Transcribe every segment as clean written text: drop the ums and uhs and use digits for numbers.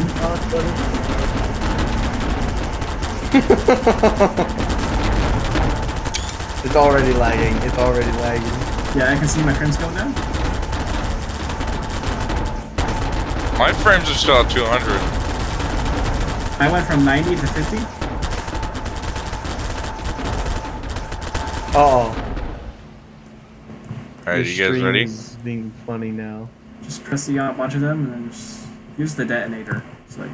happen? It's already lagging. It's already lagging. Yeah, I can see my frames going down. My frames are still at 200. I went from 90 to 50. Uh-oh. Alright, you guys ready? Is being funny now. Just press E on a bunch of them and then just use the detonator. So like,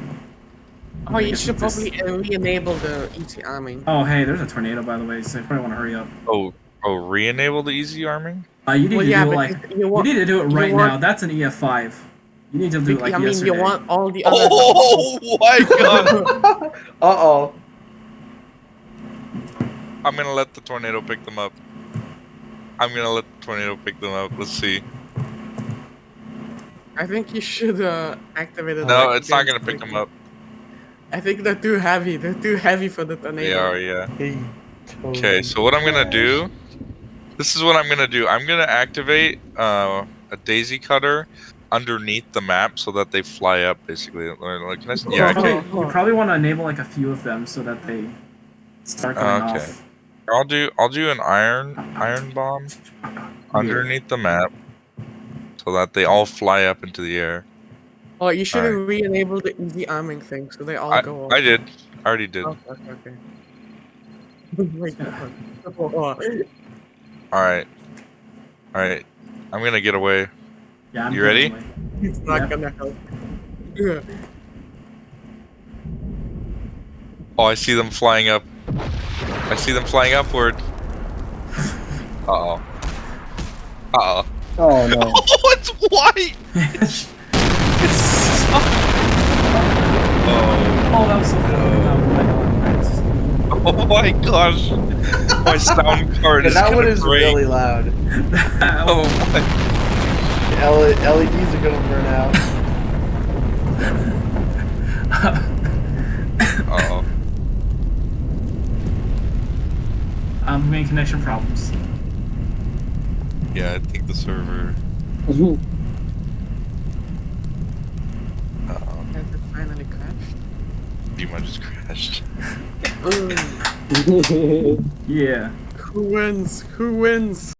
Oh, you should probably re-enable the easy arming. Oh, hey, there's a tornado by the way, so you probably want to hurry up. Oh, re-enable the easy arming? You need to do it like you need to do it right now. Want, That's an EF5. You need to do it like yesterday. You want all the other. Oh my god! Uh-oh. I'm gonna let the tornado pick them up. I'm gonna let the tornado pick them up. Let's see. I think you should activate it. No, it's not gonna pick them up. I think they're too heavy. They're too heavy for the tornado. They are, yeah. Totally Okay, so what I'm gonna do. This is what I'm gonna do. I'm gonna activate a daisy cutter underneath the map so that they fly up. Basically, like, can I? Yeah. You probably want to enable like a few of them so that they start going off. I'll do an iron bomb underneath the map so that they all fly up into the air. Oh, you should have re-enabled the easy arming thing so they all go off. I did. I already did. Okay. Oh my god. Alright. Alright. I'm gonna get away. Yeah, you ready? It's not gonna help. Oh, I see them flying up. I see them flying upward. Uh-oh. Uh-oh. Oh no. Oh, it's white! Oh, that was so funny. Oh my gosh. My sound card is that one is break. really loud. Oh my. LEDs are gonna burn out. Uh-oh. Main connection problems. Yeah, I think the server. Uh-oh. Has it finally crashed? Dima just crashed. Yeah. Who wins? Who wins?